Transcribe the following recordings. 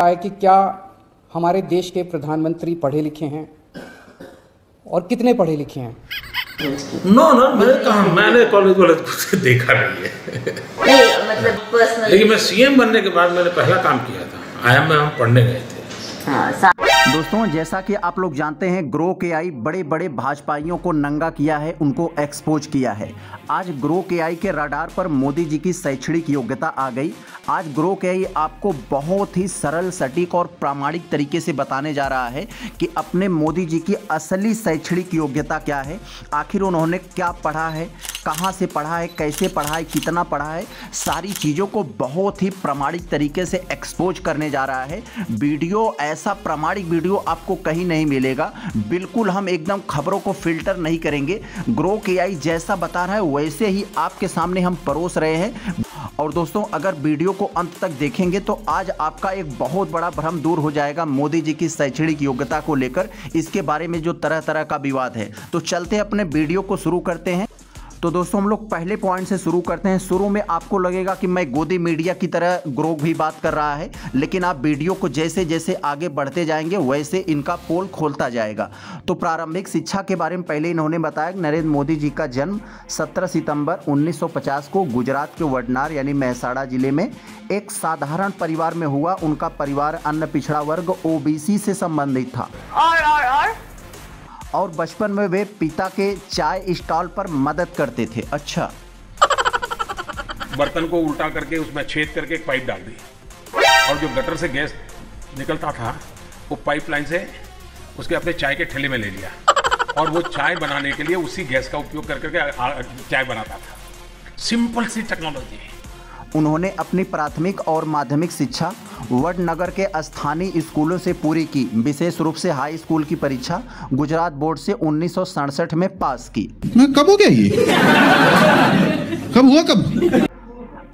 है कि क्या हमारे देश के प्रधानमंत्री पढ़े लिखे हैं और कितने पढ़े लिखे हैं? नो मैंने कॉलेज वाले कुछ देखा नहीं है। नहीं मतलब पर्सनल। लेकिन मैं सीएम बनने के बाद मैंने पहला काम किया था, आईएम में हम पढ़ने गए थे। दोस्तों, जैसा कि आप लोग जानते हैं, ग्रो के आई बड़े बड़े भाजपाइयों को नंगा किया है, उनको एक्सपोज किया है। आज ग्रो के आई के रडार पर मोदी जी की शैक्षणिक योग्यता आ गई। आज ग्रो के आई आपको बहुत ही सरल, सटीक और प्रामाणिक तरीके से बताने जा रहा है कि अपने मोदी जी की असली शैक्षणिक योग्यता क्या है, आखिर उन्होंने क्या पढ़ा है, कहाँ से पढ़ा है, कैसे पढ़ा है, कितना पढ़ा है, सारी चीज़ों को बहुत ही प्रामाणिक तरीके से एक्सपोज करने जा रहा है। वीडियो ऐसा प्रामाणिक वीडियो आपको कहीं नहीं मिलेगा। बिल्कुल हम एकदम खबरों को फिल्टर नहीं करेंगे। ग्रो के आई जैसा बता रहा है वैसे ही आपके सामने हम परोस रहे हैं। और दोस्तों, अगर वीडियो को अंत तक देखेंगे तो आज आपका एक बहुत बड़ा भ्रम दूर हो जाएगा मोदी जी की शैक्षणिक योग्यता को लेकर, इसके बारे में जो तरह तरह का विवाद है। तो चलते अपने वीडियो को शुरू करते हैं। तो दोस्तों, हम लोग पहले पॉइंट से शुरू करते हैं। शुरू में आपको लगेगा कि मैं गोदी मीडिया की तरह ग्रो भी बात कर रहा है, लेकिन आप वीडियो को जैसे जैसे आगे बढ़ते जाएंगे वैसे इनका पोल खोलता जाएगा। तो प्रारंभिक शिक्षा के बारे में पहले इन्होंने बताया कि नरेंद्र मोदी जी का जन्म 17 सितंबर 1950 को गुजरात के वडनार यानी मेहसाणा जिले में एक साधारण परिवार में हुआ। उनका परिवार अन्य पिछड़ा वर्ग ओबीसी से संबंधित था और बचपन में वे पिता के चाय स्टॉल पर मदद करते थे। अच्छा, बर्तन को उल्टा करके उसमें छेद करके एक पाइप डाल दी और जो गटर से गैस निकलता था वो पाइपलाइन से उसके अपने चाय के ठेले में ले लिया और वो चाय बनाने के लिए उसी गैस का उपयोग करके चाय बनाता था। सिंपल सी टेक्नोलॉजी। उन्होंने अपनी प्राथमिक और माध्यमिक शिक्षा वडनगर के स्थानीय स्कूलों से पूरी की। विशेष रूप से हाई स्कूल की परीक्षा गुजरात बोर्ड से 1967 में पास की। कब हो गया ये? कब हुआ कब?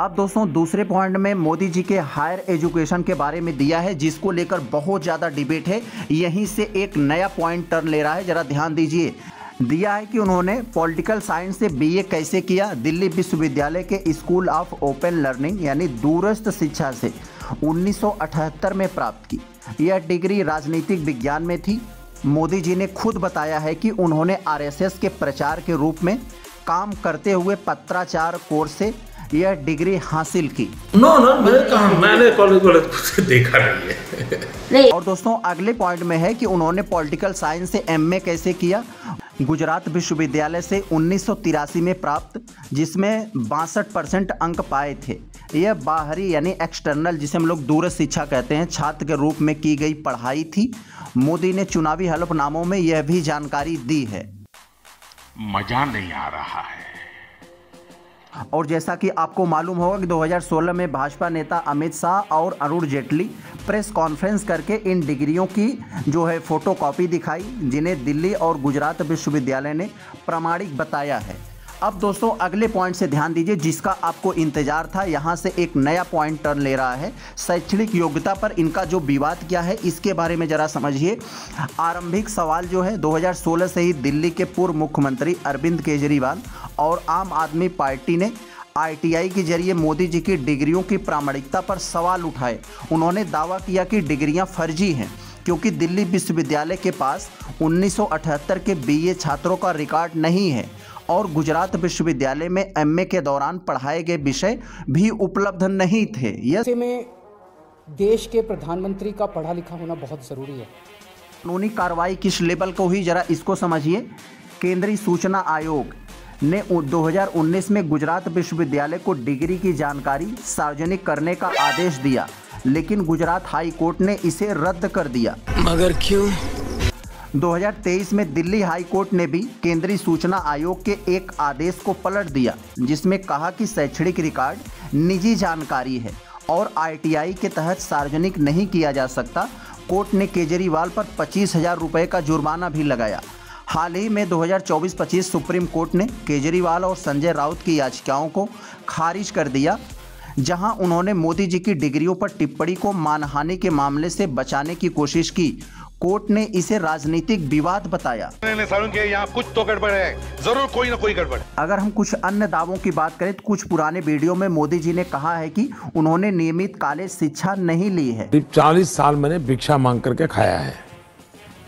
अब दोस्तों, दूसरे पॉइंट में मोदी जी के हायर एजुकेशन के बारे में दिया है, जिसको लेकर बहुत ज़्यादा डिबेट है। यहीं से एक नया पॉइंट टर्न ले रहा है, जरा ध्यान दीजिए। दिया है कि उन्होंने पॉलिटिकल साइंस से बीए कैसे किया, दिल्ली विश्वविद्यालय के स्कूल ऑफ ओपन लर्निंग यानी दूरस्थ शिक्षा से 1978 में प्राप्त की। यह डिग्री राजनीतिक विज्ञान में थी। मोदी जी ने खुद बताया है कि उन्होंने आरएसएस के प्रचार के रूप में काम करते हुए पत्राचार कोर्स से यह डिग्री हासिल की। मैंने कॉलेज वाले कुछ देखा नहीं है। और दोस्तों, अगले पॉइंट में है कि उन्होंने पॉलिटिकल साइंस से एमए कैसे किया। गुजरात विश्वविद्यालय से 1983 में प्राप्त, जिसमें 62% अंक पाए थे। यह बाहरी यानी एक्सटर्नल, जिसे हम लोग दूरस्थ शिक्षा कहते हैं, छात्र के रूप में की गई पढ़ाई थी। मोदी ने चुनावी हलफनामों में यह भी जानकारी दी है। मजा नहीं आ रहा है। और जैसा कि आपको मालूम होगा कि 2016 में भाजपा नेता अमित शाह और अरुण जेटली प्रेस कॉन्फ्रेंस करके इन डिग्रियों की जो है फोटोकॉपी दिखाई, जिन्हें दिल्ली और गुजरात विश्वविद्यालय ने प्रामाणिक बताया है। अब दोस्तों, अगले पॉइंट से ध्यान दीजिए, जिसका आपको इंतजार था। यहाँ से एक नया पॉइंट टर्न ले रहा है। शैक्षणिक योग्यता पर इनका जो विवाद क्या है, इसके बारे में जरा समझिए। आरंभिक सवाल जो है, 2016 से ही दिल्ली के पूर्व मुख्यमंत्री अरविंद केजरीवाल और आम आदमी पार्टी ने आईटीआई के जरिए मोदी जी की डिग्रियों की प्रामाणिकता पर सवाल उठाए। उन्होंने दावा किया कि डिग्रियां फर्जी हैं, क्योंकि दिल्ली विश्वविद्यालय के पास 1978 के बीए छात्रों का रिकॉर्ड नहीं है और गुजरात विश्वविद्यालय में एमए के दौरान पढ़ाए गए विषय भी उपलब्ध नहीं थे। ऐसे में देश के प्रधानमंत्री का पढ़ा लिखा होना बहुत ज़रूरी है। कानूनी कार्रवाई किस लेवल को हुई, जरा इसको समझिए। केंद्रीय सूचना आयोग ने 2019 में गुजरात विश्वविद्यालय को डिग्री की जानकारी सार्वजनिक करने का आदेश दिया, लेकिन गुजरात हाई कोर्ट ने इसे रद्द कर दिया। मगर क्यों? 2023 में दिल्ली हाई कोर्ट ने भी केंद्रीय सूचना आयोग के एक आदेश को पलट दिया, जिसमें कहा कि शैक्षणिक रिकॉर्ड निजी जानकारी है और आईटीआई के तहत सार्वजनिक नहीं किया जा सकता। कोर्ट ने केजरीवाल पर 25,000 रुपये का जुर्माना भी लगाया। हाल ही में 2024-25 सुप्रीम कोर्ट ने केजरीवाल और संजय राउत की याचिकाओं को खारिज कर दिया, जहां उन्होंने मोदी जी की डिग्रियों पर टिप्पणी को मानहानि के मामले से बचाने की कोशिश की। कोर्ट ने इसे राजनीतिक विवाद बताया। के यहाँ कुछ तो गड़बड़ है, जरूर कोई ना कोई गड़बड़। अगर हम कुछ अन्य दावों की बात करें तो कुछ पुराने वीडियो में मोदी जी ने कहा है कि उन्होंने नियमित कॉलेज शिक्षा नहीं ली है। 40 साल मैंने भिक्षा मांग करके खाया है।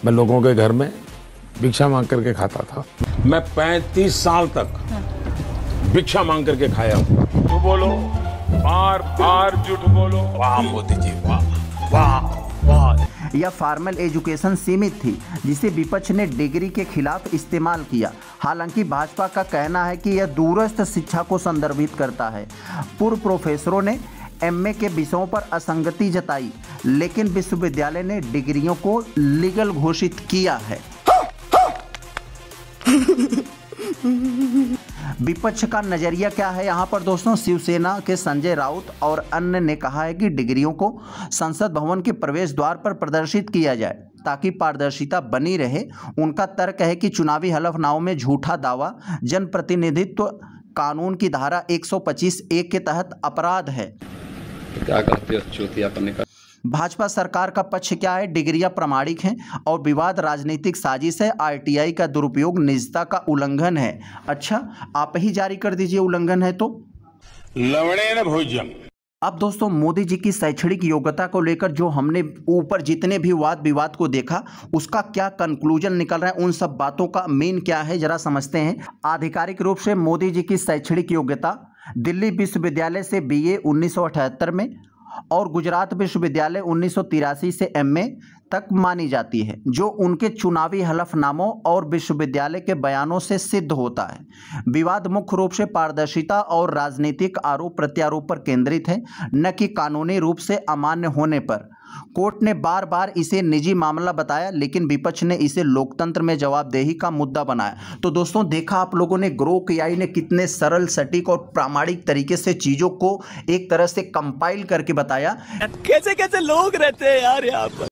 मैं लोगों के घर में भिक्षा मांग करके खाता था। मैं 35 साल तक भिक्षा मांग करके खाया हूँ। तो बोलो, बार बार झूठ बोलो। वाह मोदी जी, वाह वाह वाह। यह फॉर्मल एजुकेशन सीमित थी जिसे विपक्ष ने डिग्री के खिलाफ इस्तेमाल किया। हालांकि भाजपा का कहना है कि यह दूरस्थ शिक्षा को संदर्भित करता है। पूर्व प्रोफेसरों ने एमए के विषयों पर असंगति जताई, लेकिन विश्वविद्यालय ने डिग्रियों को लीगल घोषित किया है। विपक्ष का नजरिया क्या है यहाँ पर दोस्तों? शिवसेना के संजय राउत और अन्य ने कहा है कि डिग्रियों को संसद भवन के प्रवेश द्वार पर प्रदर्शित किया जाए ताकि पारदर्शिता बनी रहे। उनका तर्क है कि चुनावी हलफनामों में झूठा दावा जनप्रतिनिधित्व कानून की धारा 125(a) के तहत अपराध है। क्या कहते हो चौथिया करने का? भाजपा सरकार का पक्ष क्या है? डिग्रियां प्रामाणिक हैं और विवाद राजनीतिक साजिश है। आरटीआई का दुरुपयोग निजता का उल्लंघन है। अच्छा, आप ही जारी कर दीजिए उल्लंघन है तो। लवणे न भोजन। अब दोस्तों मोदी जी की शैक्षणिक योग्यता को लेकर जो हमने ऊपर जितने भी वाद विवाद को देखा, उसका क्या कंक्लूजन निकल रहा है, उन सब बातों का मेन क्या है, जरा समझते हैं। आधिकारिक रूप से मोदी जी की शैक्षणिक योग्यता दिल्ली विश्वविद्यालय से बीए 1978 में और गुजरात विश्वविद्यालय 1983 से एमए तक मानी जाती है, जो उनके चुनावी हलफनामों और विश्वविद्यालय के बयानों से सिद्ध होता है। विवाद मुख्य रूप से पारदर्शिता और राजनीतिक आरोप प्रत्यारोप पर केंद्रित है, न कि कानूनी रूप से अमान्य होने पर। कोर्ट ने बार बार इसे निजी मामला बताया, लेकिन विपक्ष ने इसे लोकतंत्र में जवाबदेही का मुद्दा बनाया। तो दोस्तों देखा आप लोगों ने ग्रो एआई ने कितने सरल, सटीक और प्रामाणिक तरीके से चीजों को एक तरह से कंपाइल करके बताया। कैसे कैसे लोग रहते हैं यार यहाँ पर।